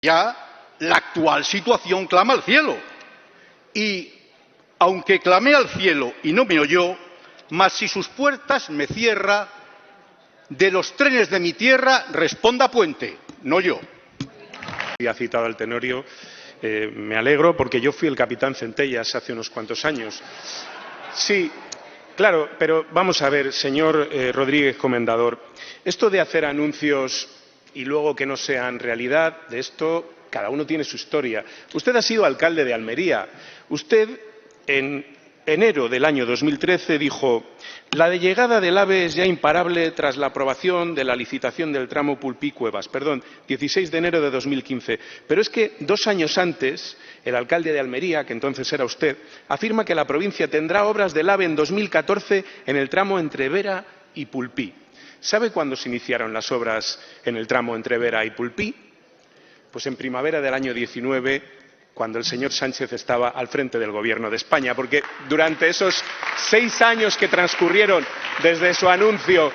Ya la actual situación clama al cielo. Y aunque clamé al cielo y no me oyó, mas si sus puertas me cierra, de los trenes de mi tierra responda Puente, no yo. Y ha citado al Tenorio. Me alegro porque yo fui el capitán Centellas hace unos cuantos años. Sí, claro, pero vamos a ver, señor Rodríguez Comendador, esto de hacer anuncios y luego que no sean realidad, de esto cada uno tiene su historia. Usted ha sido alcalde de Almería. Usted, en enero del año 2013, dijo: la de llegada del AVE es ya imparable tras la aprobación de la licitación del tramo Pulpí-Cuevas. Perdón, 16 de enero de 2015. Pero es que 2 años antes, el alcalde de Almería, que entonces era usted, afirma que la provincia tendrá obras del AVE en 2014 en el tramo entre Vera y Pulpí. ¿Sabe cuándo se iniciaron las obras en el tramo entre Vera y Pulpí? Pues en primavera del año 19, cuando el señor Sánchez estaba al frente del Gobierno de España, porque durante esos 6 años que transcurrieron desde su anuncio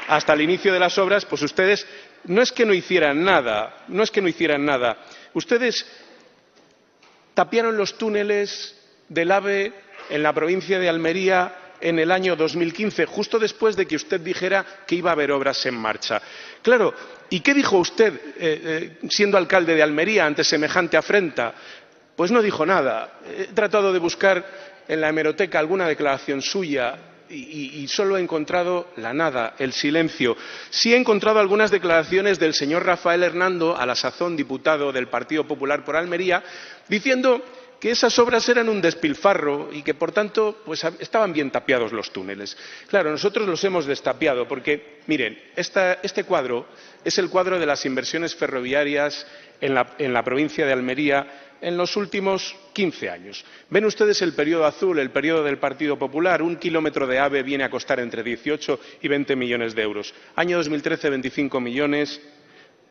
hasta el inicio de las obras, pues ustedes no es que no hicieran nada, ustedes tapiaron los túneles del AVE en la provincia de Almería en el año 2015, justo después de que usted dijera que iba a haber obras en marcha. Claro, ¿y qué dijo usted siendo alcalde de Almería ante semejante afrenta? Pues no dijo nada. He tratado de buscar en la hemeroteca alguna declaración suya y solo he encontrado la nada, el silencio. Sí he encontrado algunas declaraciones del señor Rafael Hernando, a la sazón diputado del Partido Popular por Almería, diciendo que esas obras eran un despilfarro y que, por tanto, pues estaban bien tapiados los túneles. Claro, nosotros los hemos destapiado porque, miren, este cuadro es el cuadro de las inversiones ferroviarias en la provincia de Almería en los últimos 15 años. Ven ustedes el periodo azul, el periodo del Partido Popular. 1 kilómetro de AVE viene a costar entre 18 y 20 millones de euros. Año 2013, 25 millones.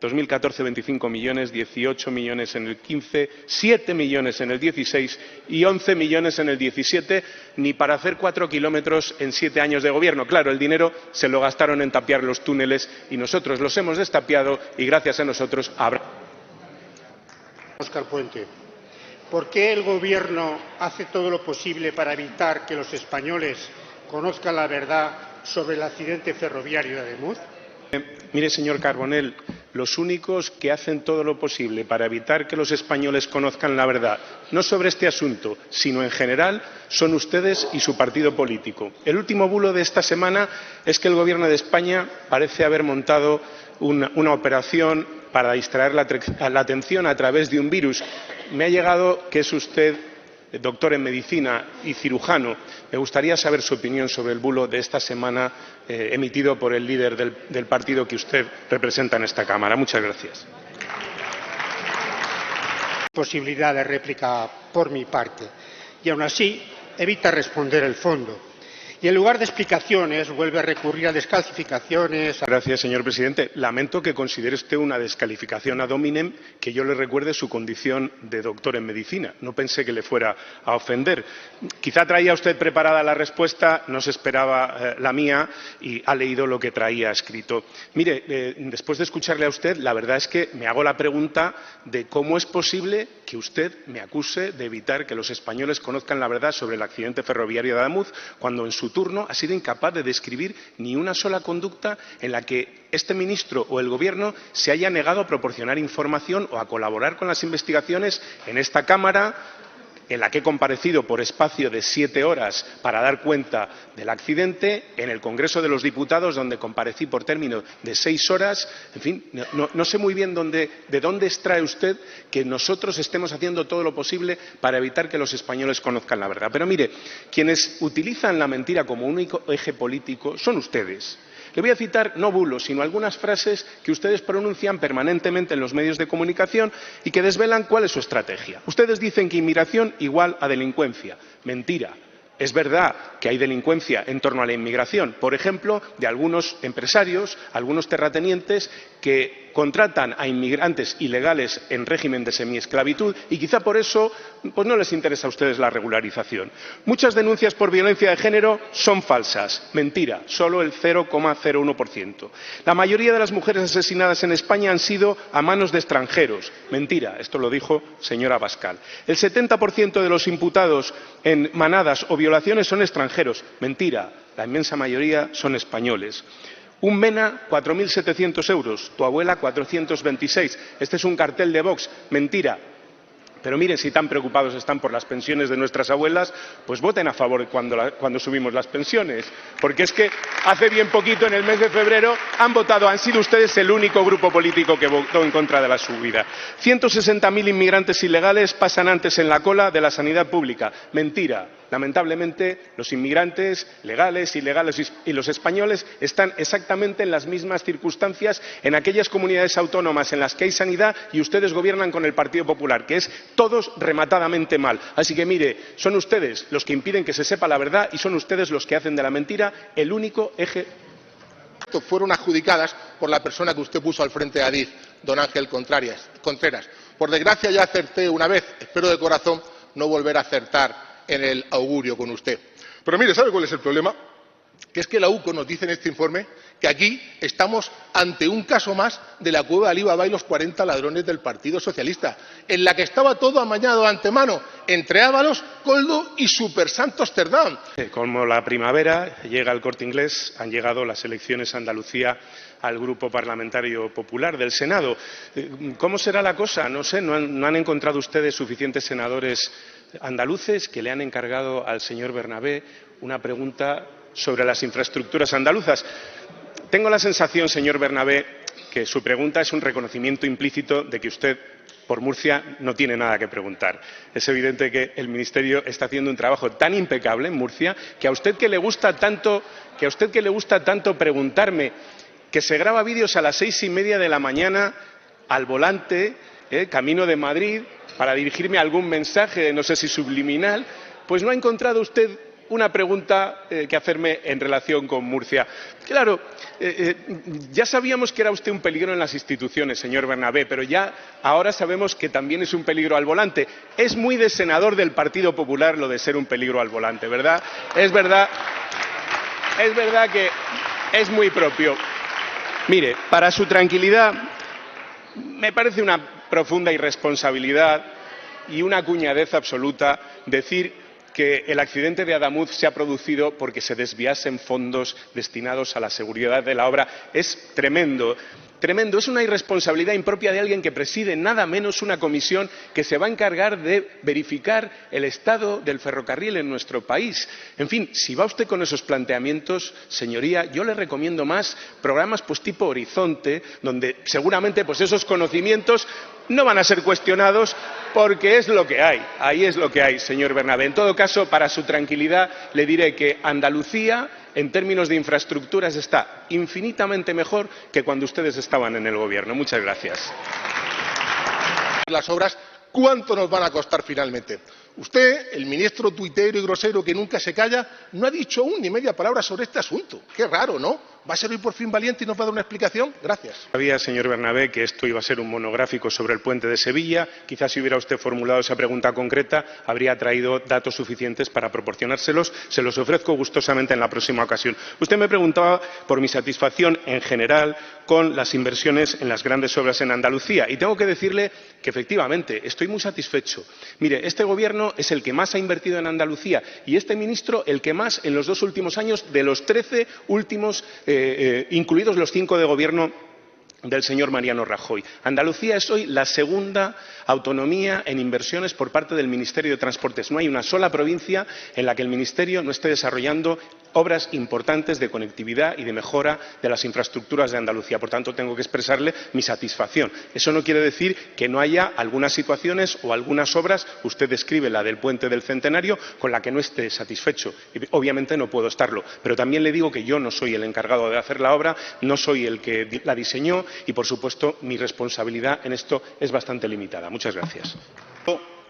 2014, 25 millones, 18 millones en el 15, 7 millones en el 16 y 11 millones en el 17, ni para hacer 4 kilómetros en 7 años de gobierno. Claro, el dinero se lo gastaron en tapiar los túneles y nosotros los hemos destapiado y gracias a nosotros habrá. Óscar Puente, ¿por qué el Gobierno hace todo lo posible para evitar que los españoles conozcan la verdad sobre el accidente ferroviario de Ademuz? Mire, señor Carbonell, los únicos que hacen todo lo posible para evitar que los españoles conozcan la verdad, no sobre este asunto, sino en general, son ustedes y su partido político. El último bulo de esta semana es que el Gobierno de España parece haber montado una operación para distraer la atención a través de un virus. Me ha llegado que es usted doctor en medicina y cirujano. Me gustaría saber su opinión sobre el bulo de esta semana emitido por el líder del partido que usted representa en esta Cámara. Muchas gracias. Posibilidad de réplica por mi parte. Y aún así, evita responder el fondo. Y en lugar de explicaciones, vuelve a recurrir a descalificaciones. Gracias, señor presidente. Lamento que considere usted una descalificación ad hominem que yo le recuerde su condición de doctor en medicina. No pensé que le fuera a ofender. Quizá traía usted preparada la respuesta, no se esperaba la mía y ha leído lo que traía escrito. Mire, después de escucharle a usted, la verdad es que me hago la pregunta de cómo es posible que usted me acuse de evitar que los españoles conozcan la verdad sobre el accidente ferroviario de Ademuz, cuando en su turno ha sido incapaz de describir ni una sola conducta en la que este ministro o el Gobierno se haya negado a proporcionar información o a colaborar con las investigaciones en esta Cámara, en la que he comparecido por espacio de 7 horas para dar cuenta del accidente, en el Congreso de los Diputados, donde comparecí por término de 6 horas. En fin, no sé muy bien de dónde extrae usted que nosotros estemos haciendo todo lo posible para evitar que los españoles conozcan la verdad. Pero mire, quienes utilizan la mentira como único eje político son ustedes. Le voy a citar no bulos, sino algunas frases que ustedes pronuncian permanentemente en los medios de comunicación y que desvelan cuál es su estrategia. Ustedes dicen que inmigración igual a delincuencia. Mentira. Es verdad que hay delincuencia en torno a la inmigración, por ejemplo, de algunos empresarios, algunos terratenientes que contratan a inmigrantes ilegales en régimen de semiesclavitud y quizá por eso pues no les interesa a ustedes la regularización. Muchas denuncias por violencia de género son falsas. Mentira, solo el 0,01%. La mayoría de las mujeres asesinadas en España han sido a manos de extranjeros. Mentira, esto lo dijo señora Abascal. El 70% de los imputados en manadas o violaciones son extranjeros. Mentira, la inmensa mayoría son españoles. Un MENA, 4.700 euros. Tu abuela, 426. Este es un cartel de Vox. Mentira. Pero miren, si tan preocupados están por las pensiones de nuestras abuelas, pues voten a favor cuando subimos las pensiones. Porque es que hace bien poquito, en el mes de febrero, han sido ustedes el único grupo político que votó en contra de la subida. 160.000 inmigrantes ilegales pasan antes en la cola de la sanidad pública. Mentira. Lamentablemente, los inmigrantes legales, ilegales y los españoles están exactamente en las mismas circunstancias en aquellas comunidades autónomas en las que hay sanidad y ustedes gobiernan con el Partido Popular, que es todos rematadamente mal. Así que, mire, son ustedes los que impiden que se sepa la verdad y son ustedes los que hacen de la mentira el único eje. Fueron adjudicadas por la persona que usted puso al frente de Adif, don Ángel Contreras. Por desgracia ya acerté una vez, espero de corazón no volver a acertar en el augurio con usted. Pero mire, ¿sabe cuál es el problema? Que es que la UCO nos dice en este informe que aquí estamos ante un caso más de la cueva de Alibaba y los 40 ladrones del Partido Socialista, en la que estaba todo amañado de antemano entre Ábalos, Koldo y Super Santos Cerdán. Como la primavera llega el Corte Inglés, han llegado las elecciones a Andalucía al Grupo Parlamentario Popular del Senado. ¿Cómo será la cosa? No sé, ¿no han encontrado ustedes suficientes senadores andaluces que le han encargado al señor Bernabé una pregunta sobre las infraestructuras andaluzas? Tengo la sensación, señor Bernabé, que su pregunta es un reconocimiento implícito de que usted, por Murcia, no tiene nada que preguntar. Es evidente que el Ministerio está haciendo un trabajo tan impecable en Murcia que a usted que le gusta tanto preguntarme que se graba vídeos a las 6:30 de la mañana al volante, camino de Madrid, para dirigirme a algún mensaje, no sé si subliminal, pues no ha encontrado usted una pregunta que hacerme en relación con Murcia. Claro, ya sabíamos que era usted un peligro en las instituciones, señor Bernabé, pero ya ahora sabemos que también es un peligro al volante. Es muy de senador del Partido Popular lo de ser un peligro al volante, ¿verdad? Es verdad que es muy propio. Mire, para su tranquilidad, me parece una profunda irresponsabilidad y una cuñadez absoluta decir que el accidente de Adamuz se ha producido porque se desviasen fondos destinados a la seguridad de la obra. Es tremendo. Tremendo, es una irresponsabilidad impropia de alguien que preside nada menos una comisión que se va a encargar de verificar el estado del ferrocarril en nuestro país. En fin, si va usted con esos planteamientos, señoría, yo le recomiendo más programas pues tipo Horizonte, donde seguramente pues esos conocimientos no van a ser cuestionados porque es lo que hay. Ahí es lo que hay, señor Bernabé. En todo caso, para su tranquilidad, le diré que Andalucía, en términos de infraestructuras, está infinitamente mejor que cuando ustedes estaban en el gobierno. Muchas gracias. Las obras, ¿cuánto nos van a costar finalmente? Usted, el ministro tuitero y grosero que nunca se calla, no ha dicho aún ni media palabra sobre este asunto. Qué raro, ¿no? ¿Va a ser hoy por fin valiente y nos va a dar una explicación? Gracias. Sabía, señor Bernabé, que esto iba a ser un monográfico sobre el puente de Sevilla. Quizás si hubiera usted formulado esa pregunta concreta, habría traído datos suficientes para proporcionárselos. Se los ofrezco gustosamente en la próxima ocasión. Usted me preguntaba por mi satisfacción en general con las inversiones en las grandes obras en Andalucía. Y tengo que decirle que, efectivamente, estoy muy satisfecho. Mire, este Gobierno es el que más ha invertido en Andalucía y este ministro el que más en los 2 últimos años de los 13 últimos, incluidos los 5 de Gobierno del señor Mariano Rajoy. Andalucía es hoy la segunda autonomía en inversiones por parte del Ministerio de Transportes. No hay una sola provincia en la que el Ministerio no esté desarrollando obras importantes de conectividad y de mejora de las infraestructuras de Andalucía. Por tanto, tengo que expresarle mi satisfacción. Eso no quiere decir que no haya algunas situaciones o algunas obras, usted describe la del puente del Centenario, con la que no esté satisfecho. Obviamente no puedo estarlo, pero también le digo que yo no soy el encargado de hacer la obra, no soy el que la diseñó y, por supuesto, mi responsabilidad en esto es bastante limitada. Muchas gracias.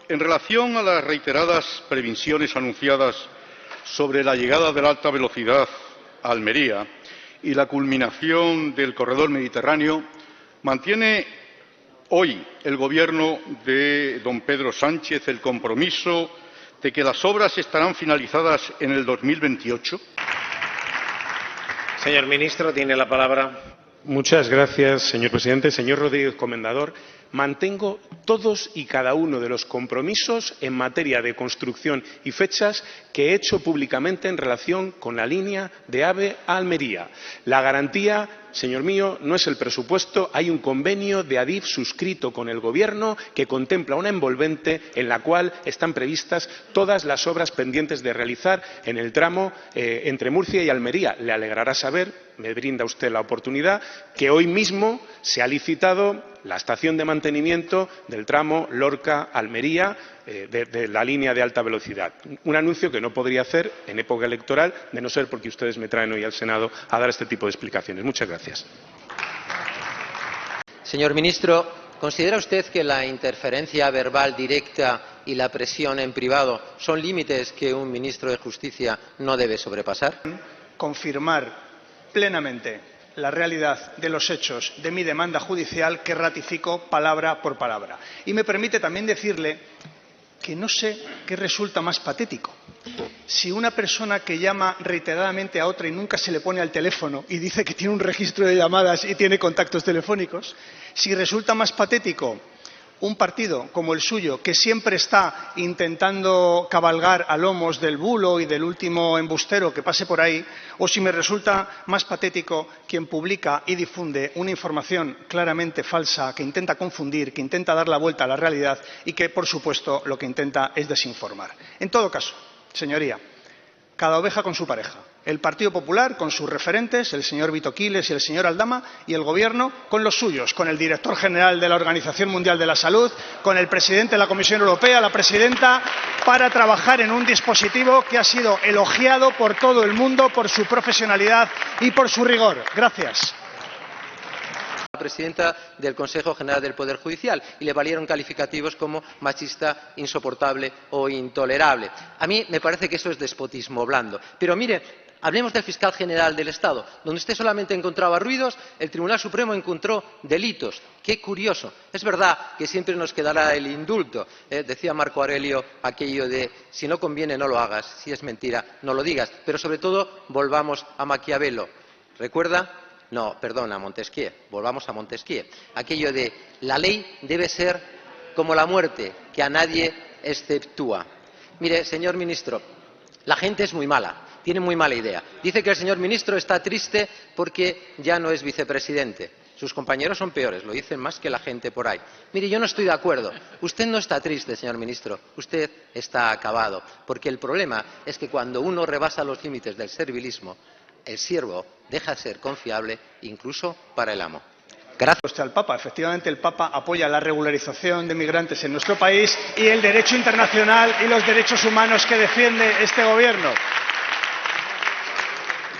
En relación a las reiteradas previsiones anunciadas sobre la llegada de la alta velocidad a Almería y la culminación del corredor mediterráneo, ¿Mantiene hoy el Gobierno de don Pedro Sánchez el compromiso de que las obras estarán finalizadas en el 2028? Señor ministro, tiene la palabra. Muchas gracias, señor presidente. Señor Rodríguez Comendador, mantengo todos y cada uno de los compromisos en materia de construcción y fechas que he hecho públicamente en relación con la línea de AVE a Almería. La garantía, señor mío, no es el presupuesto. Hay un convenio de Adif suscrito con el Gobierno que contempla una envolvente en la cual están previstas todas las obras pendientes de realizar en el tramo entre Murcia y Almería. Le alegrará saber, me brinda usted la oportunidad, que hoy mismo se ha licitado la estación de mantenimiento del tramo Lorca-Almería de la línea de alta velocidad. Un anuncio que no podría hacer en época electoral, de no ser porque ustedes me traen hoy al Senado a dar este tipo de explicaciones. Muchas gracias. Señor ministro, ¿considera usted que la interferencia verbal directa y la presión en privado son límites que un ministro de Justicia no debe sobrepasar? Confirmar plenamente la realidad de los hechos de mi demanda judicial, que ratifico palabra por palabra. Y me permite también decirle que no sé qué resulta más patético. Si una persona que llama reiteradamente a otra y nunca se le pone al teléfono y dice que tiene un registro de llamadas y tiene contactos telefónicos, si resulta más patético un partido como el suyo, que siempre está intentando cabalgar a lomos del bulo y del último embustero que pase por ahí, o si me resulta más patético quien publica y difunde una información claramente falsa, que intenta confundir, que intenta dar la vuelta a la realidad y que, por supuesto, lo que intenta es desinformar. En todo caso, señoría, cada oveja con su pareja. El Partido Popular con sus referentes, el señor Vito Quiles y el señor Aldama, y el Gobierno con los suyos, con el director general de la Organización Mundial de la Salud, con el presidente de la Comisión Europea, la presidenta, para trabajar en un dispositivo que ha sido elogiado por todo el mundo por su profesionalidad y por su rigor. Gracias. Presidenta del Consejo General del Poder Judicial y le valieron calificativos como machista, insoportable o intolerable. A mí me parece que eso es despotismo blando. Pero mire, hablemos del fiscal general del Estado. Donde usted solamente encontraba ruidos, el Tribunal Supremo encontró delitos. Qué curioso. Es verdad que siempre nos quedará el indulto. Decía Marco Aurelio aquello de si no conviene no lo hagas, si es mentira no lo digas. Pero sobre todo volvamos a Maquiavelo. ¿Recuerda? No, perdón, a Montesquieu. Volvamos a Montesquieu. Aquello de la ley debe ser como la muerte, que a nadie exceptúa. Mire, señor ministro, la gente es muy mala, tiene muy mala idea. Dice que el señor ministro está triste porque ya no es vicepresidente. Sus compañeros son peores, lo dicen más que la gente por ahí. Mire, yo no estoy de acuerdo. Usted no está triste, señor ministro. Usted está acabado. Porque el problema es que cuando uno rebasa los límites del servilismo, el siervo deja de ser confiable incluso para el amo. Gracias. Usted al Papa. Efectivamente, el Papa apoya la regularización de migrantes en nuestro país y el derecho internacional y los derechos humanos que defiende este Gobierno.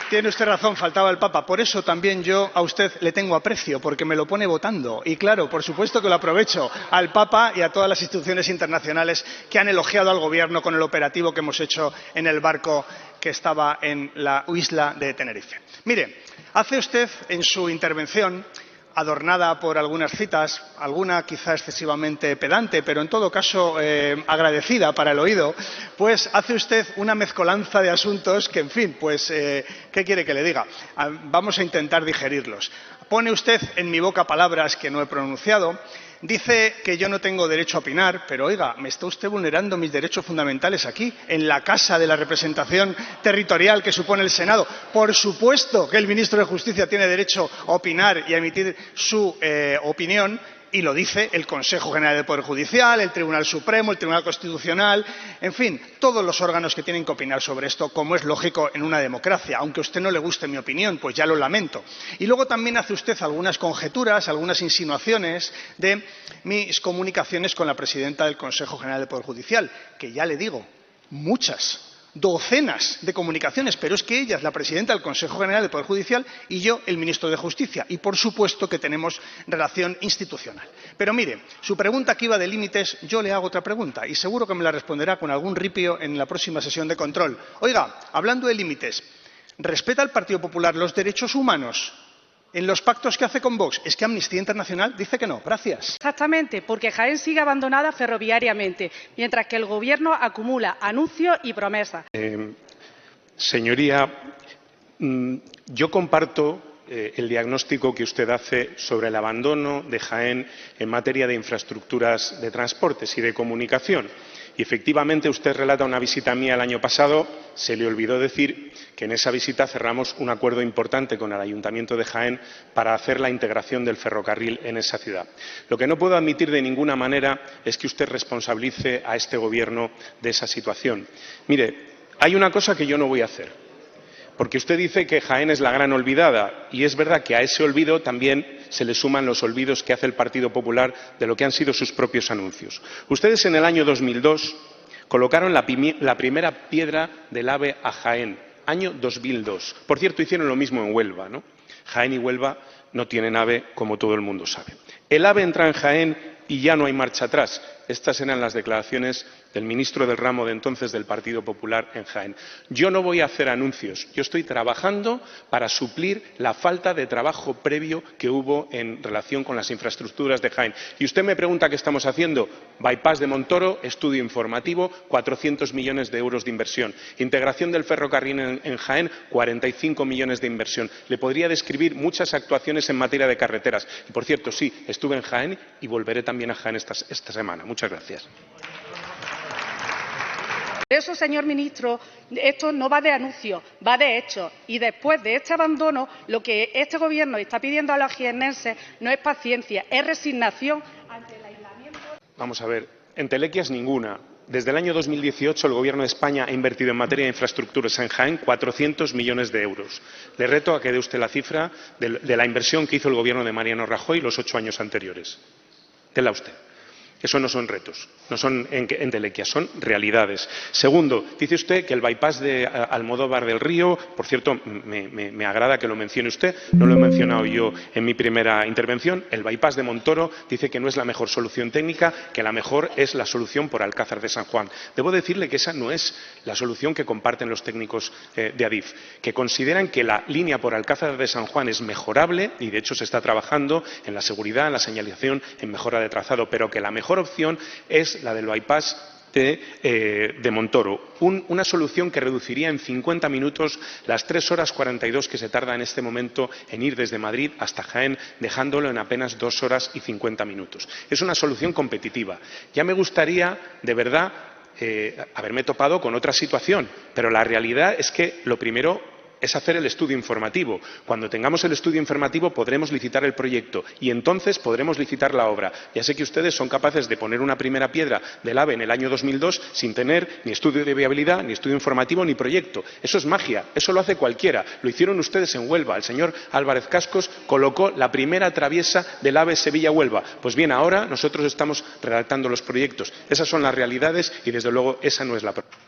Tiene usted razón, faltaba el Papa. Por eso también yo a usted le tengo aprecio, porque me lo pone votando. Y claro, por supuesto que lo aprovecho al Papa y a todas las instituciones internacionales que han elogiado al Gobierno con el operativo que hemos hecho en el barco que estaba en la isla de Tenerife. Mire, hace usted en su intervención, adornada por algunas citas, alguna quizá excesivamente pedante, pero en todo caso agradecida para el oído, pues hace usted una mezcolanza de asuntos que, en fin, pues, ¿qué quiere que le diga? Vamos a intentar digerirlos. Pone usted en mi boca palabras que no he pronunciado. Dice que yo no tengo derecho a opinar, pero oiga, me está usted vulnerando mis derechos fundamentales aquí, en la casa de la representación territorial que supone el Senado. Por supuesto que el ministro de Justicia tiene derecho a opinar y a emitir su opinión, y lo dice el Consejo General del Poder Judicial, el Tribunal Supremo, el Tribunal Constitucional, en fin, todos los órganos que tienen que opinar sobre esto, como es lógico en una democracia. Aunque a usted no le guste mi opinión, pues ya lo lamento. Y luego también hace usted algunas conjeturas, algunas insinuaciones de mis comunicaciones con la presidenta del Consejo General del Poder Judicial, que ya le digo, muchas, docenas de comunicaciones, pero es que ella es la presidenta del Consejo General del Poder Judicial y yo el ministro de Justicia, y por supuesto que tenemos relación institucional. Pero mire, su pregunta que iba de límites, yo le hago otra pregunta y seguro que me la responderá con algún ripio en la próxima sesión de control. Oiga, hablando de límites, ¿respeta el Partido Popular los derechos humanos? en los pactos que hace con Vox. Es que Amnistía Internacional dice que no. Gracias. Exactamente, porque Jaén sigue abandonada ferroviariamente, mientras que el Gobierno acumula anuncios y promesas. Señoría, yo comparto el diagnóstico que usted hace sobre el abandono de Jaén en materia de infraestructuras de transportes y de comunicación. Y efectivamente usted relata una visita mía el año pasado. Se le olvidó decir que en esa visita cerramos un acuerdo importante con el Ayuntamiento de Jaén para hacer la integración del ferrocarril en esa ciudad. Lo que no puedo admitir de ninguna manera es que usted responsabilice a este Gobierno de esa situación. Mire, hay una cosa que yo no voy a hacer, porque usted dice que Jaén es la gran olvidada, y es verdad que a ese olvido también se le suman los olvidos que hace el Partido Popular de lo que han sido sus propios anuncios. Ustedes en el año 2002 colocaron la primera piedra del AVE a Jaén, año 2002. Por cierto, hicieron lo mismo en Huelva, ¿no? Jaén y Huelva no tienen AVE, como todo el mundo sabe. El AVE entra en Jaén y ya no hay marcha atrás. Estas eran las declaraciones del ministro del ramo de entonces del Partido Popular en Jaén. Yo no voy a hacer anuncios, yo estoy trabajando para suplir la falta de trabajo previo que hubo en relación con las infraestructuras de Jaén. Y usted me pregunta qué estamos haciendo. Bypass de Montoro, estudio informativo, 400 millones de euros de inversión. Integración del ferrocarril en Jaén, 45 millones de inversión. Le podría describir muchas actuaciones en materia de carreteras. Y, por cierto, sí, estuve en Jaén y volveré también a Jaén esta semana. Muchas gracias. Por eso, señor ministro, esto no va de anuncios, va de hechos. Y después de este abandono, lo que este Gobierno está pidiendo a los jiennenses no es paciencia, es resignación ante el aislamiento. Vamos a ver, entelequias ninguna. Desde el año 2018 el Gobierno de España ha invertido en materia de infraestructuras en Jaén 400 millones de euros. Le reto a que dé usted la cifra de la inversión que hizo el Gobierno de Mariano Rajoy los 8 años anteriores. Dela usted. Eso no son retos, no son entelequias, son realidades. Segundo, dice usted que el bypass de Almodóvar del Río, por cierto, me agrada que lo mencione usted, no lo he mencionado yo en mi primera intervención, el bypass de Montoro dice que no es la mejor solución técnica, que la mejor es la solución por Alcázar de San Juan. Debo decirle que esa no es la solución que comparten los técnicos de Adif, que consideran que la línea por Alcázar de San Juan es mejorable y de hecho se está trabajando en la seguridad, en la señalización, en mejora de trazado, pero que la mejor opción es la del bypass de Montoro, una solución que reduciría en 50 minutos las 3 horas 42 que se tarda en este momento en ir desde Madrid hasta Jaén, dejándolo en apenas 2 horas y 50 minutos. Es una solución competitiva. Ya me gustaría, de verdad, haberme topado con otra situación, pero la realidad es que lo primero es hacer el estudio informativo. Cuando tengamos el estudio informativo podremos licitar el proyecto y entonces podremos licitar la obra. Ya sé que ustedes son capaces de poner una primera piedra del AVE en el año 2002 sin tener ni estudio de viabilidad, ni estudio informativo, ni proyecto. Eso es magia, eso lo hace cualquiera. Lo hicieron ustedes en Huelva. El señor Álvarez Cascos colocó la primera traviesa del AVE Sevilla-Huelva. Pues bien, ahora nosotros estamos redactando los proyectos. Esas son las realidades y, desde luego, esa no es la propuesta.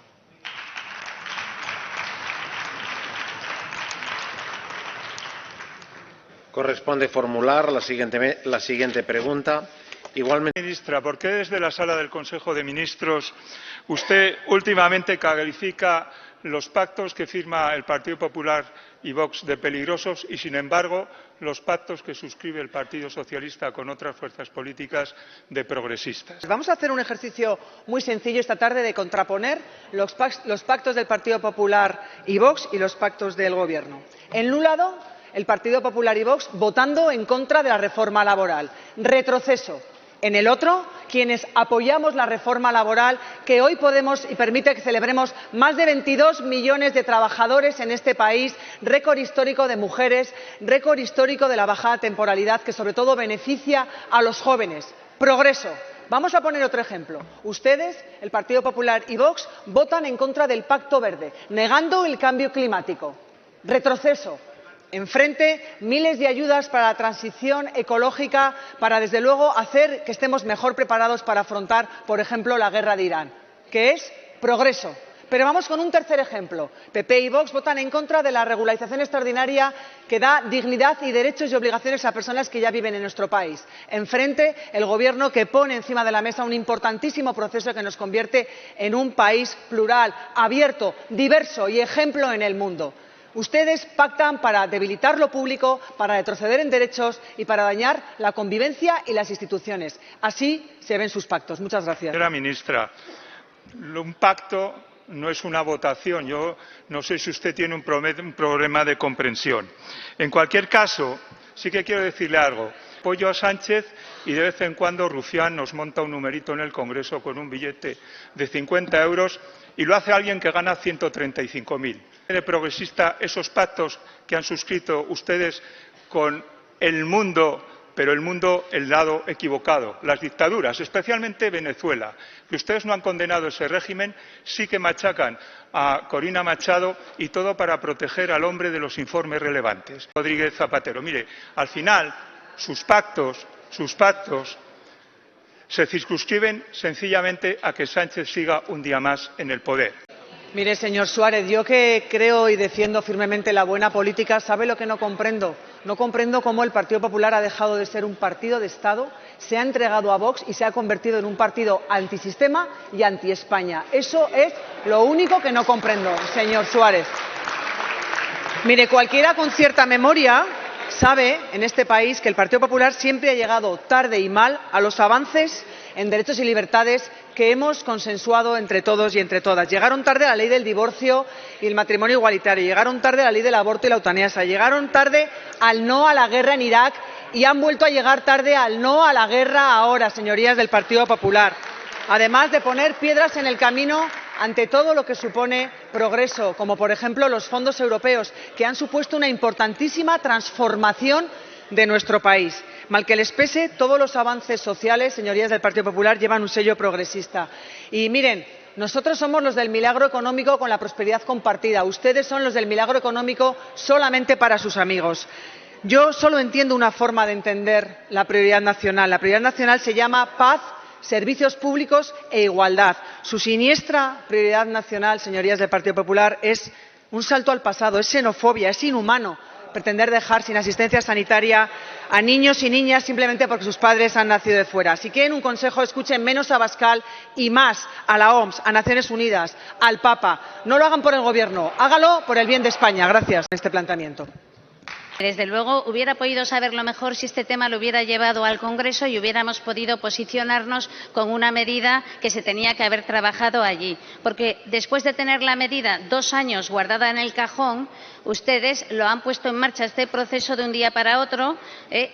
Corresponde formular la siguiente pregunta. Igualmente. Ministra, ¿por qué desde la sala del Consejo de Ministros usted últimamente califica los pactos que firma el Partido Popular y Vox de peligrosos y, sin embargo, los pactos que suscribe el Partido Socialista con otras fuerzas políticas de progresistas? Vamos a hacer un ejercicio muy sencillo esta tarde de contraponer los pactos del Partido Popular y Vox y los pactos del Gobierno. En un lado, el Partido Popular y Vox votando en contra de la reforma laboral. Retroceso. En el otro, quienes apoyamos la reforma laboral que hoy podemos y permite que celebremos más de 22 millones de trabajadores en este país, récord histórico de mujeres, récord histórico de la bajada temporalidad que sobre todo beneficia a los jóvenes. Progreso. Vamos a poner otro ejemplo. Ustedes, el Partido Popular y Vox, votan en contra del Pacto Verde, negando el cambio climático. Retroceso. Enfrente, miles de ayudas para la transición ecológica, para, desde luego, hacer que estemos mejor preparados para afrontar, por ejemplo, la guerra de Irán, que es progreso. Pero vamos con un tercer ejemplo. PP y Vox votan en contra de la regularización extraordinaria que da dignidad y derechos y obligaciones a personas que ya viven en nuestro país. Enfrente, el Gobierno que pone encima de la mesa un importantísimo proceso que nos convierte en un país plural, abierto, diverso y ejemplo en el mundo. Ustedes pactan para debilitar lo público, para retroceder en derechos y para dañar la convivencia y las instituciones. Así se ven sus pactos. Muchas gracias. Señora ministra, un pacto no es una votación. Yo no sé si usted tiene un problema de comprensión. En cualquier caso, sí que quiero decirle algo. Apoyo a Sánchez y de vez en cuando Rufián nos monta un numerito en el Congreso con un billete de 50 euros y lo hace alguien que gana 135.000. ¿De progresista esos pactos que han suscrito ustedes con el mundo, pero el mundo el lado equivocado, las dictaduras, especialmente Venezuela? Que ustedes no han condenado ese régimen, sí que machacan a Corina Machado y todo para proteger al hombre de los informes relevantes. Rodríguez Zapatero, mire, al final sus pactos se circunscriben sencillamente a que Sánchez siga un día más en el poder. Mire, señor Suárez, yo que creo y defiendo firmemente la buena política, ¿sabe lo que no comprendo? No comprendo cómo el Partido Popular ha dejado de ser un partido de Estado, se ha entregado a Vox y se ha convertido en un partido antisistema y anti-España. Eso es lo único que no comprendo, señor Suárez. Mire, cualquiera con cierta memoria sabe en este país que el Partido Popular siempre ha llegado tarde y mal a los avances en derechos y libertades que hemos consensuado entre todos y entre todas. Llegaron tarde a la ley del divorcio y el matrimonio igualitario, llegaron tarde a la ley del aborto y la eutanasia, llegaron tarde al no a la guerra en Irak y han vuelto a llegar tarde al no a la guerra ahora, señorías del Partido Popular. Además de poner piedras en el camino ante todo lo que supone progreso, como por ejemplo los fondos europeos, que han supuesto una importantísima transformación de nuestro país. Mal que les pese, todos los avances sociales, señorías del Partido Popular, llevan un sello progresista. Y miren, nosotros somos los del milagro económico con la prosperidad compartida. Ustedes son los del milagro económico solamente para sus amigos. Yo solo entiendo una forma de entender la prioridad nacional. La prioridad nacional se llama paz, servicios públicos e igualdad. Su siniestra prioridad nacional, señorías del Partido Popular, es un salto al pasado, es xenofobia, es inhumano pretender dejar sin asistencia sanitaria a niños y niñas simplemente porque sus padres han nacido de fuera. Si quieren un consejo, escuchen menos a Abascal y más a la OMS, a Naciones Unidas, al Papa. No lo hagan por el Gobierno, hágalo por el bien de España. Gracias por este planteamiento. Desde luego, hubiera podido saberlo mejor si este tema lo hubiera llevado al Congreso y hubiéramos podido posicionarnos con una medida que se tenía que haber trabajado allí. Porque después de tener la medida 2 años guardada en el cajón, ustedes lo han puesto en marcha este proceso de un día para otro,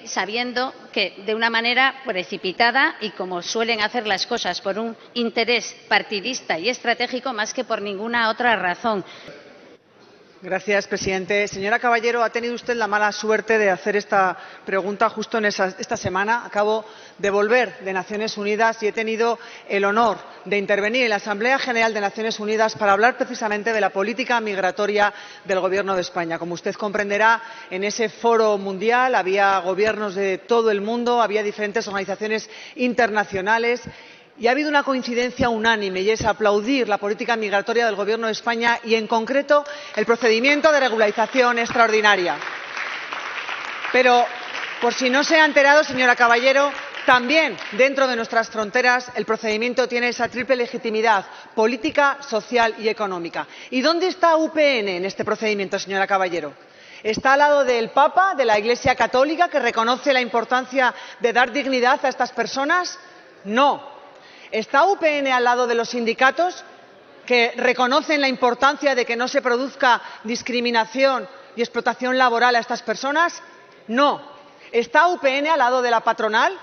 sabiendo que de una manera precipitada y como suelen hacer las cosas por un interés partidista y estratégico más que por ninguna otra razón. Gracias, presidente. Señora Caballero, ha tenido usted la mala suerte de hacer esta pregunta justo en esta semana. Acabo de volver de Naciones Unidas y he tenido el honor de intervenir en la Asamblea General de Naciones Unidas para hablar precisamente de la política migratoria del Gobierno de España. Como usted comprenderá, en ese foro mundial había gobiernos de todo el mundo, había diferentes organizaciones internacionales. Y ha habido una coincidencia unánime, y es aplaudir la política migratoria del Gobierno de España y, en concreto, el procedimiento de regularización extraordinaria. Pero, por si no se ha enterado, señora Caballero, también dentro de nuestras fronteras el procedimiento tiene esa triple legitimidad política, social y económica. ¿Y dónde está UPN en este procedimiento, señora Caballero? ¿Está al lado del Papa, de la Iglesia Católica, que reconoce la importancia de dar dignidad a estas personas? No. ¿Está UPN al lado de los sindicatos, que reconocen la importancia de que no se produzca discriminación y explotación laboral a estas personas? No. ¿Está UPN al lado de la patronal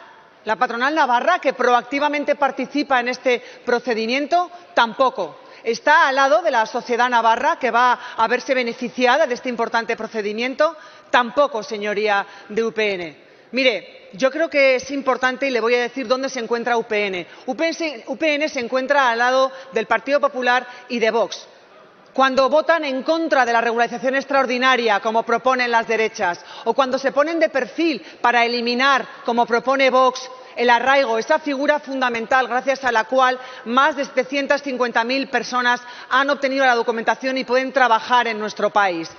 navarra, que proactivamente participa en este procedimiento? Tampoco. ¿Está al lado de la sociedad navarra, que va a verse beneficiada de este importante procedimiento? Tampoco, señoría de UPN. Mire, yo creo que es importante y le voy a decir dónde se encuentra UPN. UPN se encuentra al lado del Partido Popular y de Vox. Cuando votan en contra de la regularización extraordinaria, como proponen las derechas, o cuando se ponen de perfil para eliminar, como propone Vox, el arraigo, esa figura fundamental gracias a la cual más de 750.000 personas han obtenido la documentación y pueden trabajar en nuestro país.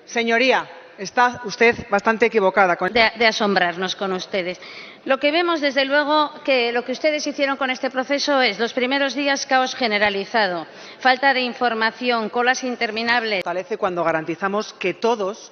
Señoría, Está usted bastante equivocada. De asombrarnos con ustedes. Lo que vemos, desde luego, que lo que ustedes hicieron con este proceso es, los primeros días, caos generalizado, falta de información, colas interminables. Fortalece cuando garantizamos que todos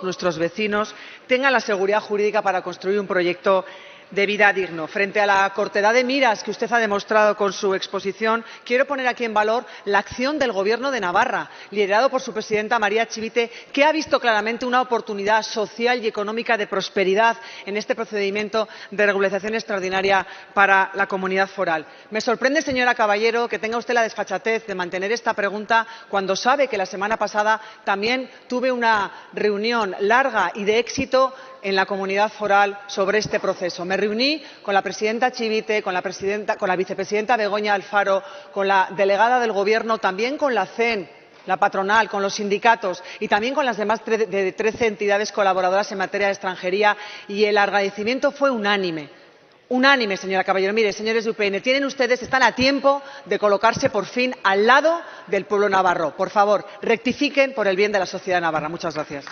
nuestros vecinos tengan la seguridad jurídica para construir un proyecto de vida digno. Frente a la cortedad de miras que usted ha demostrado con su exposición, quiero poner aquí en valor la acción del Gobierno de Navarra, liderado por su presidenta María Chivite, que ha visto claramente una oportunidad social y económica de prosperidad en este procedimiento de regularización extraordinaria para la comunidad foral. Me sorprende, señora Caballero, que tenga usted la desfachatez de mantener esta pregunta cuando sabe que la semana pasada también tuve una reunión larga y de éxito en la comunidad foral sobre este proceso. Me reuní con la presidenta Chivite, con la vicepresidenta Begoña Alfaro, con la delegada del Gobierno, también con la CEN, la patronal, con los sindicatos y también con las demás de 13 entidades colaboradoras en materia de extranjería, y el agradecimiento fue unánime. Unánime, señora Caballero. Mire, señores de UPN, están a tiempo de colocarse por fin al lado del pueblo navarro. Por favor, rectifiquen por el bien de la sociedad navarra. Muchas gracias.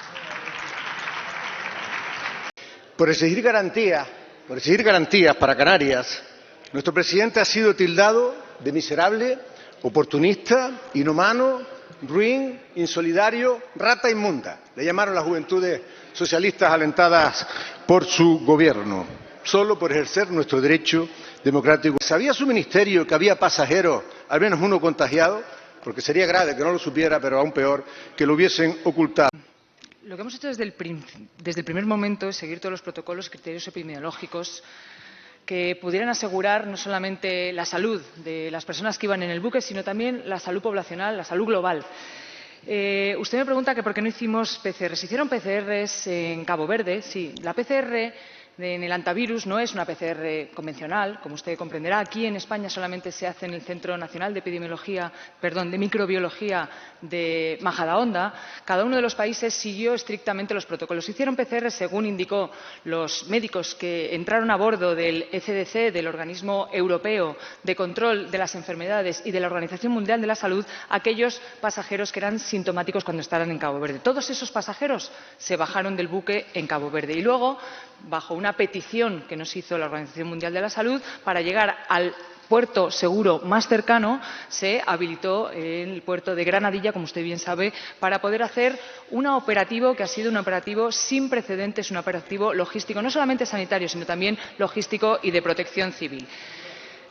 Por exigir garantías para Canarias, nuestro presidente ha sido tildado de miserable, oportunista, inhumano, ruin, insolidario, rata inmunda. Le llamaron las juventudes socialistas alentadas por su gobierno, solo por ejercer nuestro derecho democrático. ¿Sabía su ministerio que había pasajeros, al menos uno contagiado? Porque sería grave que no lo supiera, pero aún peor, que lo hubiesen ocultado. Lo que hemos hecho desde el primer momento es seguir todos los protocolos y criterios epidemiológicos que pudieran asegurar no solamente la salud de las personas que iban en el buque, sino también la salud poblacional, la salud global. Usted me pregunta que por qué no hicimos PCR. ¿Se hicieron PCRs en Cabo Verde? Sí. La PCR en el antivirus no es una PCR convencional, como usted comprenderá. Aquí en España solamente se hace en el Centro Nacional de Microbiología de Majadahonda. Cada uno de los países siguió estrictamente los protocolos. Hicieron PCR según indicó los médicos que entraron a bordo del ECDC, del Organismo Europeo de Control de las Enfermedades, y de la Organización Mundial de la Salud, aquellos pasajeros que eran sintomáticos cuando estaban en Cabo Verde. Todos esos pasajeros se bajaron del buque en Cabo Verde y luego, bajo una petición que nos hizo la Organización Mundial de la Salud, para llegar al puerto seguro más cercano, se habilitó el puerto de Granadilla, como usted bien sabe, para poder hacer un operativo que ha sido un operativo sin precedentes, un operativo logístico, no solamente sanitario, sino también logístico y de protección civil.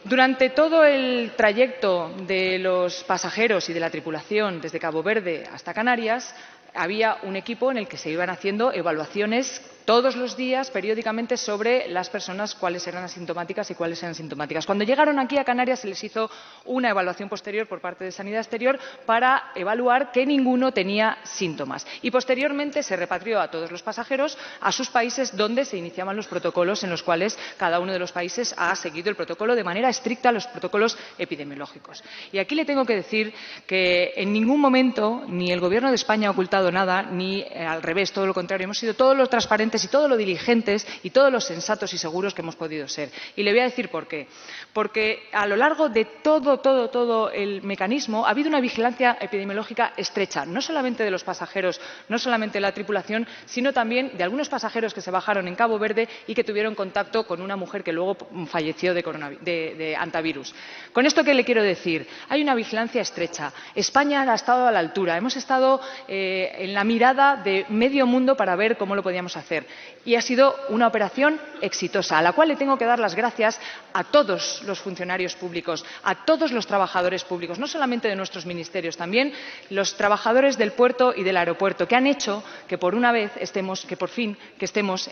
Durante todo el trayecto de los pasajeros y de la tripulación desde Cabo Verde hasta Canarias, había un equipo en el que se iban haciendo evaluaciones todos los días, periódicamente, sobre las personas, cuáles eran asintomáticas y cuáles eran sintomáticas. Cuando llegaron aquí a Canarias se les hizo una evaluación posterior por parte de Sanidad Exterior para evaluar que ninguno tenía síntomas. Y posteriormente se repatrió a todos los pasajeros a sus países, donde se iniciaban los protocolos en los cuales cada uno de los países ha seguido el protocolo de manera estricta, los protocolos epidemiológicos. Y aquí le tengo que decir que en ningún momento ni el Gobierno de España ha ocultado nada, ni al revés, todo lo contrario. Hemos sido todo lo transparentes y todo lo diligentes y todos los sensatos y seguros que hemos podido ser. Y le voy a decir por qué. Porque a lo largo de todo el mecanismo ha habido una vigilancia epidemiológica estrecha, no solamente de los pasajeros, no solamente de la tripulación, sino también de algunos pasajeros que se bajaron en Cabo Verde y que tuvieron contacto con una mujer que luego falleció de antivirus. Con esto, ¿qué le quiero decir? Hay una vigilancia estrecha. España ha estado a la altura. Hemos estado en la mirada de medio mundo para ver cómo lo podíamos hacer. Y ha sido una operación exitosa, a la cual le tengo que dar las gracias a todos los funcionarios públicos, a todos los trabajadores públicos, no solamente de nuestros ministerios, también los trabajadores del puerto y del aeropuerto, que han hecho que por una vez estemos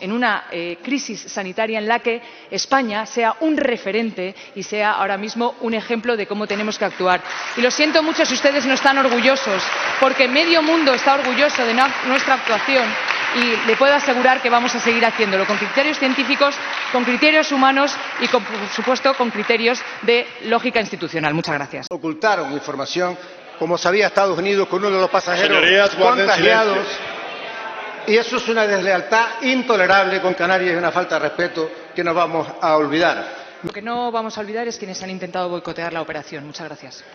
en una crisis sanitaria en la que España sea un referente y sea ahora mismo un ejemplo de cómo tenemos que actuar. Y lo siento mucho si ustedes no están orgullosos, porque medio mundo está orgulloso de nuestra actuación, y le puedo asegurar que vamos a seguir haciéndolo con criterios científicos, con criterios humanos y, por supuesto, con criterios de lógica institucional. Muchas gracias. Ocultaron información, como sabía Estados Unidos, con uno de los pasajeros contagiados. Y eso es una deslealtad intolerable con Canarias y una falta de respeto que no vamos a olvidar. Lo que no vamos a olvidar es quienes han intentado boicotear la operación. Muchas gracias.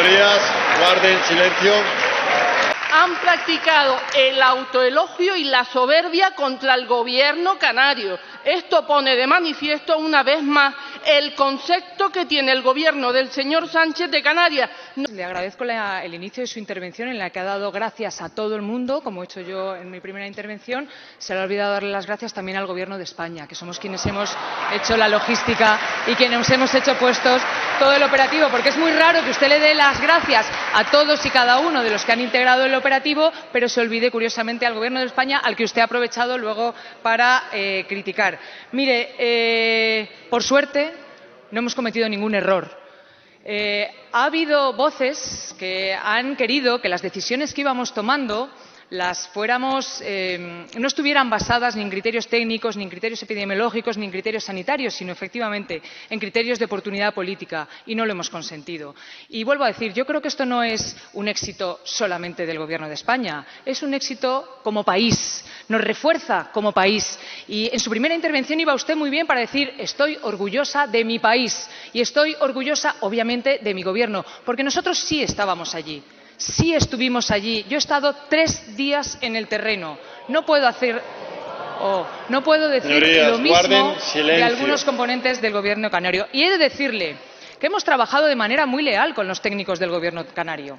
Señorías, guarden silencio. Han practicado el autoelogio y la soberbia contra el Gobierno canario. Esto pone de manifiesto una vez más el concepto que tiene el Gobierno del señor Sánchez de Canarias. Le agradezco el inicio de su intervención en la que ha dado gracias a todo el mundo, como he hecho yo en mi primera intervención. Se le ha olvidado darle las gracias también al Gobierno de España, que somos quienes hemos hecho la logística y quienes hemos hecho puestos todo el operativo, porque es muy raro que usted le dé las gracias a todos y cada uno de los que han integrado el operativo, pero se olvide curiosamente al Gobierno de España, al que usted ha aprovechado luego para criticar. Mire, por suerte no hemos cometido ningún error. Ha habido voces que han querido que las decisiones que íbamos tomando no estuvieran basadas ni en criterios técnicos, ni en criterios epidemiológicos, ni en criterios sanitarios, sino efectivamente en criterios de oportunidad política, y no lo hemos consentido. Y vuelvo a decir, yo creo que esto no es un éxito solamente del Gobierno de España, es un éxito como país, nos refuerza como país. Y en su primera intervención iba usted muy bien para decir estoy orgullosa de mi país y estoy orgullosa, obviamente, de mi Gobierno, porque nosotros sí estábamos allí. Sí estuvimos allí. Yo he estado 3 días en el terreno. No puedo decir Señorías, lo mismo guarden silencio. de algunos componentes del Gobierno canario. Y he de decirle que hemos trabajado de manera muy leal con los técnicos del Gobierno canario.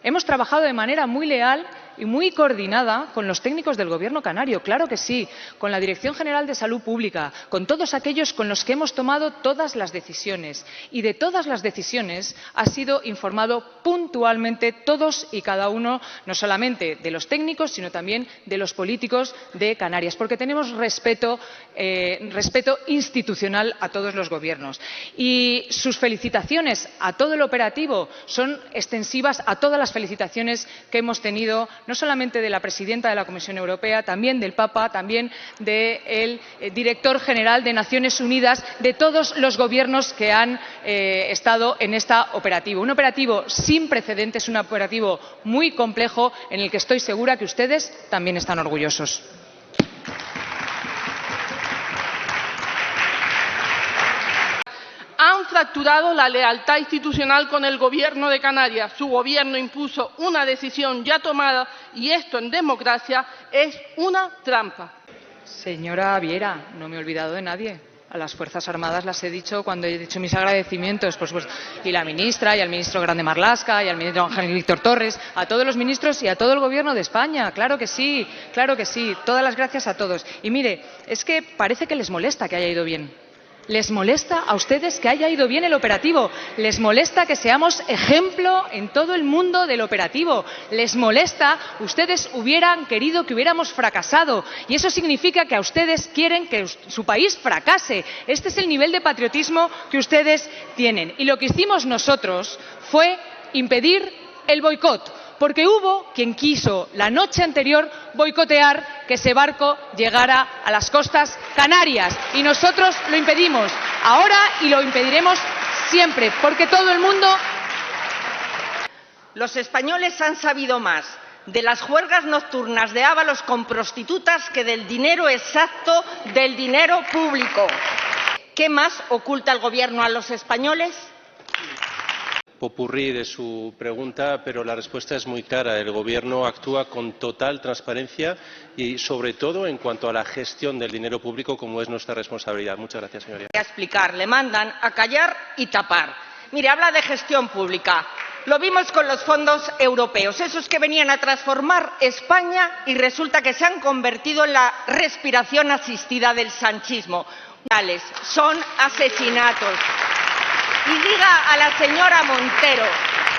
Hemos trabajado de manera muy leal y muy coordinada con los técnicos del Gobierno canario, claro que sí, con la Dirección General de Salud Pública, con todos aquellos con los que hemos tomado todas las decisiones. Y de todas las decisiones ha sido informado puntualmente todos y cada uno, no solamente de los técnicos, sino también de los políticos de Canarias, porque tenemos respeto institucional a todos los gobiernos. Y sus felicitaciones a todo el operativo son extensivas a todas las felicitaciones que hemos tenido, no solamente de la presidenta de la Comisión Europea, también del Papa, también del director general de Naciones Unidas, de todos los gobiernos que han estado en este operativo. Un operativo sin precedentes, un operativo muy complejo, en el que estoy segura que ustedes también están orgullosos. Han fracturado la lealtad institucional con el Gobierno de Canarias. Su Gobierno impuso una decisión ya tomada y esto en democracia es una trampa. Señora Viera, no me he olvidado de nadie. A las Fuerzas Armadas las he dicho cuando he dicho mis agradecimientos, por supuesto, y la ministra, y al ministro Grande Marlaska, y al ministro Ángel Víctor Torres, a todos los ministros y a todo el Gobierno de España. Claro que sí, todas las gracias a todos. Y mire, es que parece que les molesta que haya ido bien. ¿Les molesta a ustedes que haya ido bien el operativo? ¿Les molesta que seamos ejemplo en todo el mundo del operativo? ¿Les molesta? Ustedes hubieran querido que hubiéramos fracasado y eso significa que a ustedes quieren que su país fracase. Este es el nivel de patriotismo que ustedes tienen. Y lo que hicimos nosotros fue impedir el boicot, porque hubo quien quiso la noche anterior boicotear que ese barco llegara a las costas canarias y nosotros lo impedimos ahora y lo impediremos siempre, porque todo el mundo. Los españoles han sabido más de las juergas nocturnas de Ábalos con prostitutas que del dinero exacto del dinero público. ¿Qué más oculta el Gobierno a los españoles? Popurrí de su pregunta, pero la respuesta es muy clara. El Gobierno actúa con total transparencia y, sobre todo, en cuanto a la gestión del dinero público, como es nuestra responsabilidad. Muchas gracias, señoría. A explicar, le mandan a callar y tapar. Mire, habla de gestión pública. Lo vimos con los fondos europeos, esos que venían a transformar España y resulta que se han convertido en la respiración asistida del sanchismo. Son asesinatos. Y diga a la señora Montero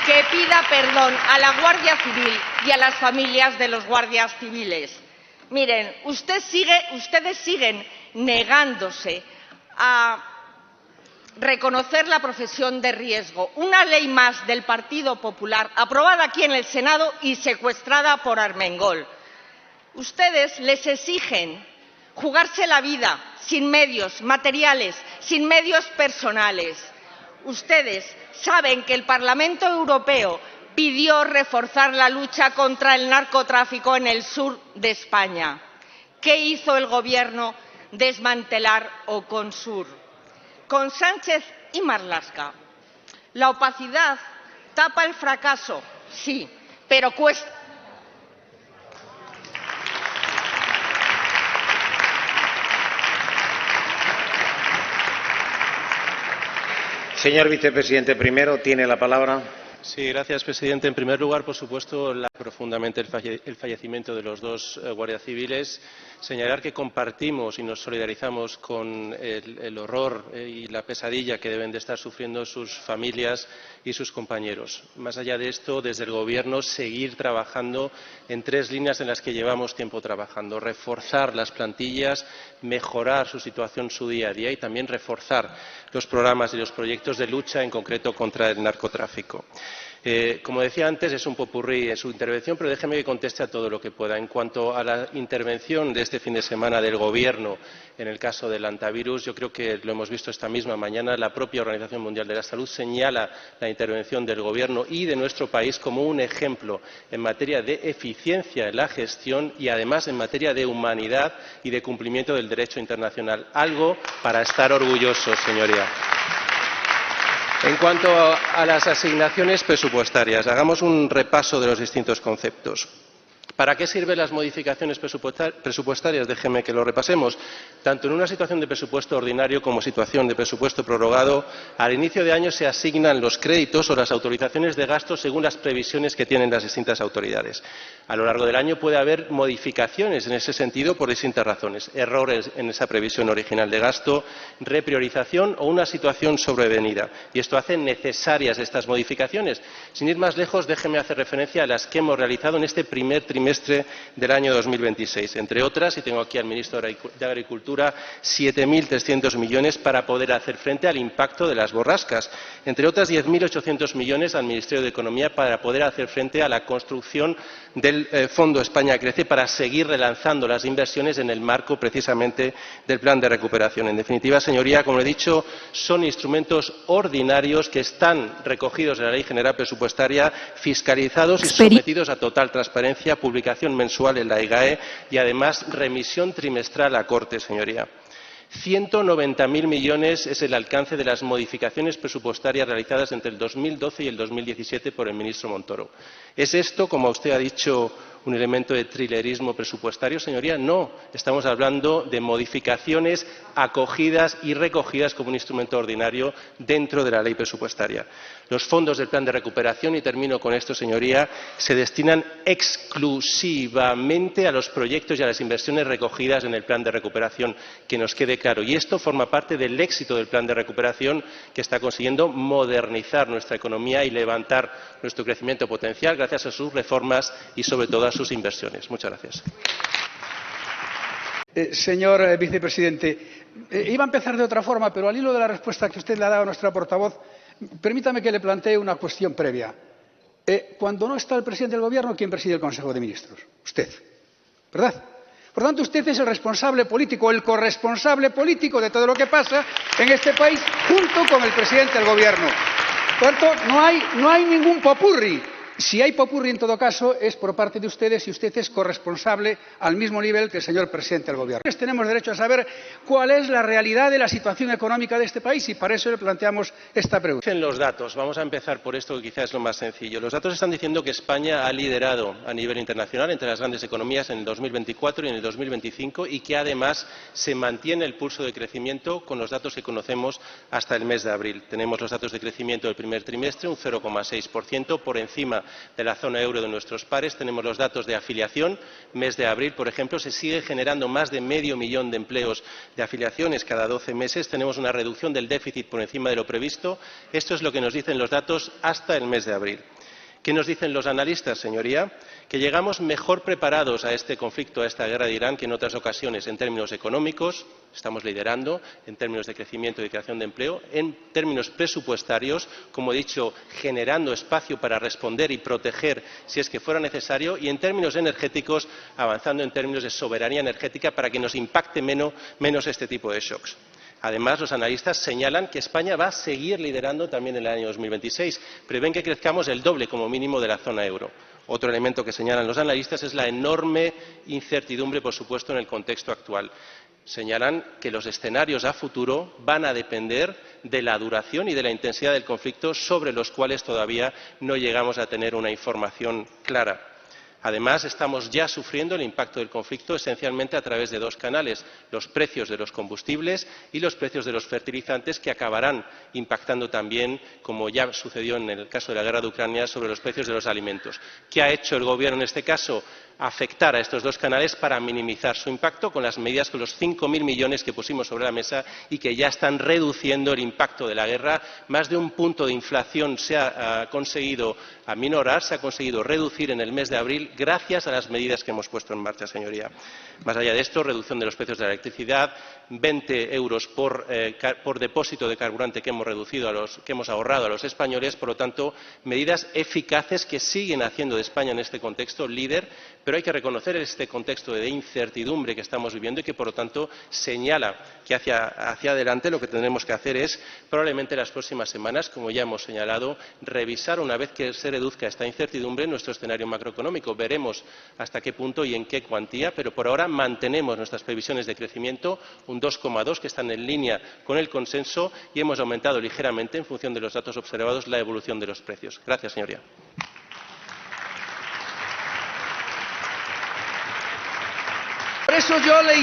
que pida perdón a la Guardia Civil y a las familias de los guardias civiles. Miren, ustedes siguen negándose a reconocer la profesión de riesgo. Una ley más del Partido Popular, aprobada aquí en el Senado y secuestrada por Armengol. Ustedes les exigen jugarse la vida sin medios materiales, sin medios personales. Ustedes saben que el Parlamento Europeo pidió reforzar la lucha contra el narcotráfico en el sur de España. ¿Qué hizo el Gobierno? Desmantelar Oconsur. Con Sánchez y Marlaska, la opacidad ¿Tapa el fracaso? Sí, pero cuesta. Señor vicepresidente primero, tiene la palabra. Sí, gracias, presidente. En primer lugar, por supuesto, profundamente el fallecimiento de los dos guardias civiles. Señalar que compartimos y nos solidarizamos con el horror y la pesadilla que deben de estar sufriendo sus familias y sus compañeros. Más allá de esto, desde el Gobierno, seguir trabajando en tres líneas en las que llevamos tiempo trabajando. Reforzar las plantillas, mejorar su situación, su día a día y también reforzar los programas y los proyectos de lucha, en concreto contra el narcotráfico. Como decía antes, es un popurrí en su intervención, pero déjeme que conteste a todo lo que pueda. En cuanto a la intervención de este fin de semana del Gobierno en el caso del hantavirus, yo creo que lo hemos visto esta misma mañana. La propia Organización Mundial de la Salud señala la intervención del Gobierno y de nuestro país como un ejemplo en materia de eficiencia en la gestión y, además, en materia de humanidad y de cumplimiento del derecho internacional. Algo para estar orgullosos, señoría. En cuanto a las asignaciones presupuestarias, hagamos un repaso de los distintos conceptos. ¿Para qué sirven las modificaciones presupuestarias? Déjeme que lo repasemos. Tanto en una situación de presupuesto ordinario como situación de presupuesto prorrogado, al inicio de año se asignan los créditos o las autorizaciones de gasto según las previsiones que tienen las distintas autoridades. A lo largo del año puede haber modificaciones en ese sentido por distintas razones. Errores en esa previsión original de gasto, repriorización o una situación sobrevenida. Y esto hace necesarias estas modificaciones. Sin ir más lejos, déjeme hacer referencia a las que hemos realizado en este primer trimestre del año 2026. Entre otras, y tengo aquí al ministro de Agricultura, 7.300 millones para poder hacer frente al impacto de las borrascas. Entre otras, 10.800 millones al Ministerio de Economía para poder hacer frente a la construcción del Fondo España Crece para seguir relanzando las inversiones en el marco precisamente del plan de recuperación. En definitiva, señoría, como he dicho, son instrumentos ordinarios que están recogidos en la Ley General Presupuestaria, fiscalizados y sometidos a total transparencia, publicación mensual en la IGAE y, además, remisión trimestral a Corte, señoría. 190.000 millones es el alcance de las modificaciones presupuestarias realizadas entre el 2012 y el 2017 por el ministro Montoro. ¿Es esto, como usted ha dicho, un elemento de trilerismo presupuestario, señoría? No, estamos hablando de modificaciones acogidas y recogidas como un instrumento ordinario dentro de la ley presupuestaria. Los fondos del plan de recuperación, y termino con esto, señoría, se destinan exclusivamente a los proyectos y a las inversiones recogidas en el plan de recuperación, que nos quede claro. Y esto forma parte del éxito del plan de recuperación, que está consiguiendo modernizar nuestra economía y levantar nuestro crecimiento potencial gracias a sus reformas y, sobre todo, a sus inversiones. Muchas gracias. Señor vicepresidente, iba a empezar de otra forma, pero al hilo de la respuesta que usted le ha dado a nuestra portavoz, permítame que le plantee una cuestión previa. Cuando no está el presidente del Gobierno, ¿quién preside el Consejo de Ministros? Usted, ¿verdad? Por tanto, usted es el responsable político, el corresponsable político de todo lo que pasa en este país, junto con el presidente del Gobierno. Por tanto, no hay ningún popurrí. Si hay popurrí, en todo caso, es por parte de ustedes y usted es corresponsable al mismo nivel que el señor presidente del Gobierno. Tenemos derecho a saber cuál es la realidad de la situación económica de este país y para eso le planteamos esta pregunta. Dicen los datos. Vamos a empezar por esto, que quizás es lo más sencillo. Los datos están diciendo que España ha liderado a nivel internacional entre las grandes economías en el 2024 y en el 2025 y que, además, se mantiene el pulso de crecimiento con los datos que conocemos hasta el mes de abril. Tenemos los datos de crecimiento del primer trimestre, un 0,6%, por encima de la zona euro de nuestros pares. Tenemos los datos de afiliación. Mes de abril, por ejemplo, se sigue generando más de 500.000 de empleos de afiliaciones cada 12 meses. Tenemos una reducción del déficit por encima de lo previsto. Esto es lo que nos dicen los datos hasta el mes de abril. ¿Qué nos dicen los analistas, señoría? Que llegamos mejor preparados a este conflicto, a esta guerra de Irán, que en otras ocasiones en términos económicos. Estamos liderando en términos de crecimiento y de creación de empleo, en términos presupuestarios, como he dicho, generando espacio para responder y proteger si es que fuera necesario, y en términos energéticos, avanzando en términos de soberanía energética para que nos impacte menos este tipo de shocks. Además, los analistas señalan que España va a seguir liderando también en el año 2026. Prevén que crezcamos el doble como mínimo de la zona euro. Otro elemento que señalan los analistas es la enorme incertidumbre, por supuesto, en el contexto actual. Señalan que los escenarios a futuro van a depender de la duración y de la intensidad del conflicto, sobre los cuales todavía no llegamos a tener una información clara. Además, estamos ya sufriendo el impacto del conflicto esencialmente a través de dos canales: los precios de los combustibles y los precios de los fertilizantes, que acabarán impactando también, como ya sucedió en el caso de la guerra de Ucrania, sobre los precios de los alimentos. ¿Qué ha hecho el Gobierno en este caso? Afectar a estos dos canales para minimizar su impacto con las medidas, con los 5.000 millones que pusimos sobre la mesa y que ya están reduciendo el impacto de la guerra. Más de un punto de inflación se ha conseguido aminorar, se ha conseguido reducir en el mes de abril gracias a las medidas que hemos puesto en marcha, señoría. Más allá de esto, reducción de los precios de la electricidad, 20 euros por depósito de carburante que hemos ahorrado a los españoles. Por lo tanto, medidas eficaces que siguen haciendo de España en este contexto líder, pero hay que reconocer este contexto de incertidumbre que estamos viviendo y que, por lo tanto, señala que hacia adelante lo que tendremos que hacer es, probablemente en las próximas semanas, como ya hemos señalado, revisar, una vez que se reduzca esta incertidumbre, nuestro escenario macroeconómico. Veremos hasta qué punto y en qué cuantía, pero por ahora mantenemos nuestras previsiones de crecimiento, un 2,2, que están en línea con el consenso, y hemos aumentado ligeramente, en función de los datos observados, la evolución de los precios. Gracias, señoría. Por eso yo le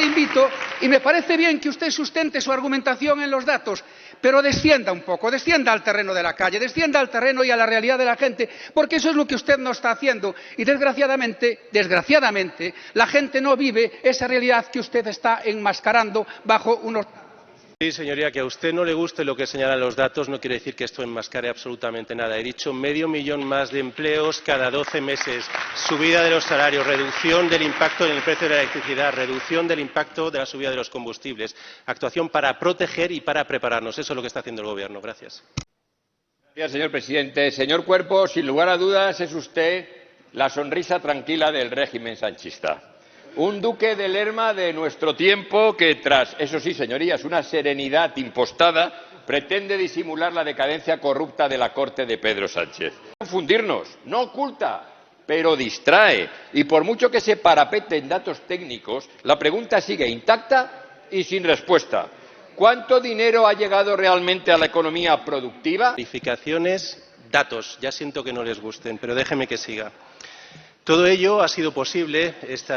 invito, y me parece bien que usted sustente su argumentación en los datos, pero descienda un poco, descienda al terreno de la calle, descienda al terreno y a la realidad de la gente, porque eso es lo que usted no está haciendo y desgraciadamente, la gente no vive esa realidad que usted está enmascarando bajo unos... Sí, señoría, que a usted no le guste lo que señalan los datos no quiere decir que esto enmascare absolutamente nada. He dicho 500.000 más de empleos cada 12 meses, subida de los salarios, reducción del impacto en el precio de la electricidad, reducción del impacto de la subida de los combustibles, actuación para proteger y para prepararnos. Eso es lo que está haciendo el Gobierno. Gracias. Gracias, señor presidente. Señor Cuerpo, sin lugar a dudas es usted la sonrisa tranquila del régimen sanchista. Un duque de Lerma de nuestro tiempo que, tras, eso sí, señorías, una serenidad impostada, pretende disimular la decadencia corrupta de la corte de Pedro Sánchez. No confundirnos, no oculta, pero distrae. Y por mucho que se parapete en datos técnicos, la pregunta sigue intacta y sin respuesta. ¿Cuánto dinero ha llegado realmente a la economía productiva? Verificaciones, datos. Ya siento que no les gusten, pero déjeme que siga. Todo ello ha sido posible, este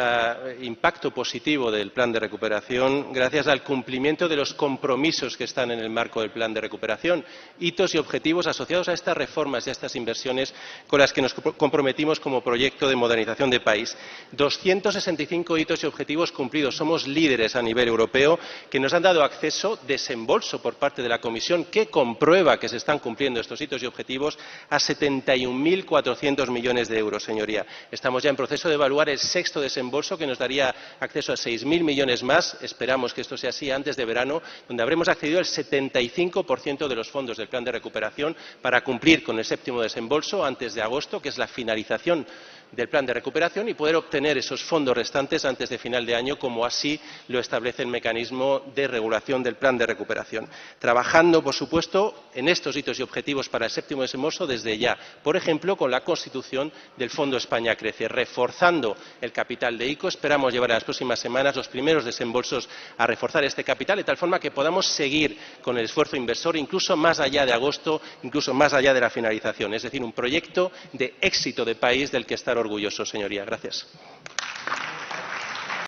impacto positivo del plan de recuperación, gracias al cumplimiento de los compromisos que están en el marco del plan de recuperación, hitos y objetivos asociados a estas reformas y a estas inversiones con las que nos comprometimos como proyecto de modernización de país. 265 hitos y objetivos cumplidos. Somos líderes a nivel europeo, que nos han dado acceso, desembolso por parte de la Comisión, que comprueba que se están cumpliendo estos hitos y objetivos, a 71.400 millones de euros, señoría. Estamos ya en proceso de evaluar el sexto desembolso, que nos daría acceso a 6.000 millones más. Esperamos que esto sea así antes de verano, donde habremos accedido al 75% de los fondos del plan de recuperación para cumplir con el séptimo desembolso antes de agosto, que es la finalización del plan de recuperación, y poder obtener esos fondos restantes antes de final de año, como así lo establece el mecanismo de regulación del plan de recuperación. Trabajando, por supuesto, en estos hitos y objetivos para el séptimo desembolso desde ya. Por ejemplo, con la constitución del Fondo España Crece, reforzando el capital de ICO. Esperamos llevar en las próximas semanas los primeros desembolsos a reforzar este capital, de tal forma que podamos seguir con el esfuerzo inversor incluso más allá de agosto, incluso más allá de la finalización. Es decir, un proyecto de éxito de país del que estar orgullosos, señoría. Gracias.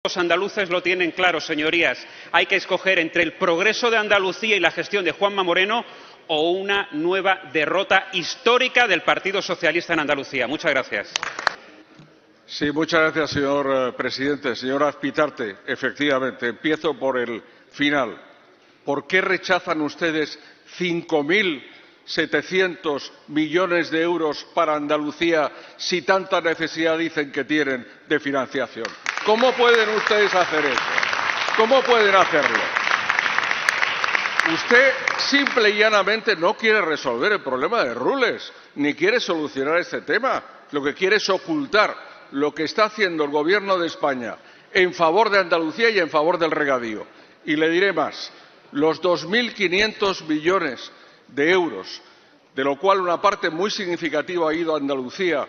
Los andaluces lo tienen claro, señorías. Hay que escoger entre el progreso de Andalucía y la gestión de Juanma Moreno o una nueva derrota histórica del Partido Socialista en Andalucía. Muchas gracias. Sí, muchas gracias, señor presidente. Señor Azpitarte, efectivamente, empiezo por el final. ¿Por qué rechazan ustedes 5.700 millones de euros para Andalucía si tanta necesidad dicen que tienen de financiación? ¿Cómo pueden ustedes hacer eso? ¿Cómo pueden hacerlo? Usted simple y llanamente no quiere resolver el problema de Rules, ni quiere solucionar este tema. Lo que quiere es ocultar lo que está haciendo el Gobierno de España en favor de Andalucía y en favor del regadío. Y le diré más, los 2.500 millones de euros, de lo cual una parte muy significativa ha ido a Andalucía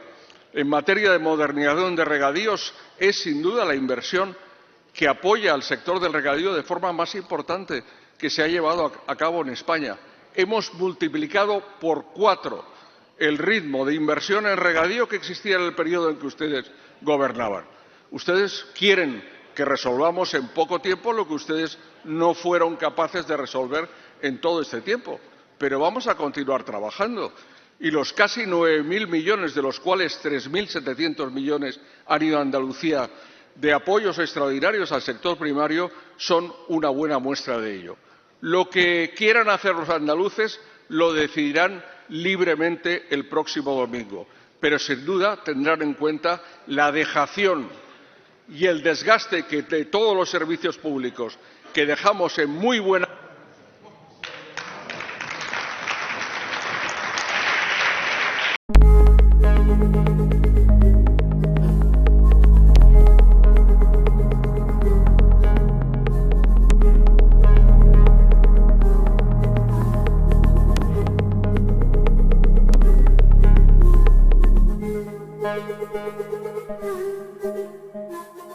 en materia de modernización de regadíos, es sin duda la inversión que apoya al sector del regadío de forma más importante que se ha llevado a cabo en España. Hemos multiplicado por 4 el ritmo de inversión en regadío que existía en el periodo en que ustedes gobernaban. Ustedes quieren que resolvamos en poco tiempo lo que ustedes no fueron capaces de resolver en todo este tiempo. Pero vamos a continuar trabajando. Y los casi 9.000 millones, de los cuales 3.700 millones han ido a Andalucía, de apoyos extraordinarios al sector primario, son una buena muestra de ello. Lo que quieran hacer los andaluces lo decidirán libremente el próximo domingo, pero sin duda tendrán en cuenta la dejación y el desgaste de todos los servicios públicos que dejamos en muy buena